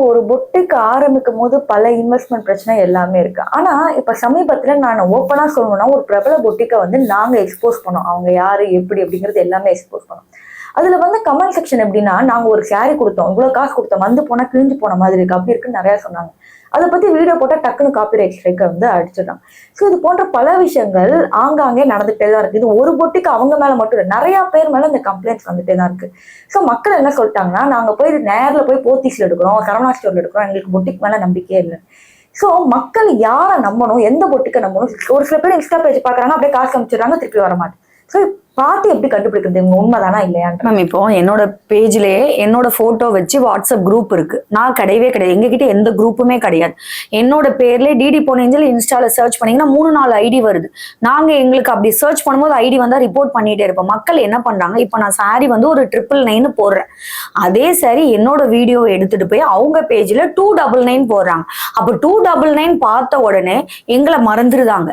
ஒரு பொட்டிக்கு ஆரம்பிக்கும் போது பல இன்வெஸ்ட்மெண்ட் பிரச்சனை எல்லாமே இருக்கு. ஆனா இப்ப சமீபத்துல நான் ஓப்பனா சொல்லணும்னா ஒரு பிரபல பொட்டிக்கை வந்து நாங்க எக்ஸ்போஸ் பண்ணோம். அவங்க யாரு எப்படி அப்படிங்கிறது எல்லாமே எக்ஸ்போஸ் பண்ணோம். அதுல வந்து கமெண்ட் செக்ஷன் எப்படின்னா, நாங்க ஒரு சாரி கொடுத்தோம், இவ்வளவு காசு கொடுத்தோம், வந்து போனா கிழிஞ்சு போன மாதிரி இருக்கு, அப்படி இருக்குன்னு நிறைய சொன்னாங்க. அதை பத்தி வீடியோ போட்டா டக்குன்னு காப்பிரைட் ஸ்ட்ரைக்கை வந்து அடிச்சிடலாம். ஸோ இது போன்ற பல விஷயங்கள் ஆங்காங்கே நடந்துகிட்டே தான் இருக்கு. இது ஒரு பொட்டிக்கு அவங்க மேல மட்டும் இல்லை, நிறைய பேர் மேல இந்த கம்ப்ளைண்ட்ஸ் வந்துட்டே தான் இருக்கு. ஸோ மக்கள் என்ன சொல்லிட்டாங்கன்னா, நாங்க போய் நேரில் போய் போத்தீஸ்ல எடுக்கிறோம், சரவணா ஸ்டோர்ல எடுக்கிறோம், எங்களுக்கு பொட்டிக்கு மேல நம்பிக்கையே இல்லை. ஸோ மக்கள் யாரை நம்பணும், எந்த பொட்டிக்கை நம்பணும்? ஒரு சில பேர் இன்ஸ்டா பேஜ் பாக்குறாங்க, அப்படியே காசு அமைச்சிடுறாங்க, திருப்பி வர மாட்டேன். ஸோ பார்த்து எப்படி கண்டுபிடிக்கிறது இவங்க உண்மைதானா இல்லையான்னு? மேம் இப்போ என்னோட பேஜ்லயே என்னோட போட்டோ வச்சு வாட்ஸ்அப் குரூப் இருக்கு. நான் கிடையவே கிடையாது, எங்ககிட்ட எந்த குரூப்புமே கிடையாது. என்னோட பேர்ல டிடி பொன்னேஞ்சல் இன்ஸ்டால சர்ச் பண்ணீங்கன்னா 3-4 ஐடி வருது. நாங்க எங்களுக்கு அப்படி சர்ச் பண்ணும்போது ஐடி வந்தா ரிப்போர்ட் பண்ணிட்டே இருப்போம். மக்கள் என்ன பண்றாங்க, இப்போ நான் சாரி வந்து ஒரு 999 போடுறேன், அதே சாரி என்னோட வீடியோ எடுத்துட்டு போய் அவங்க பேஜ்ல 299 போடுறாங்க. அப்போ 299 பார்த்த உடனே எங்களை மறந்துருதாங்க.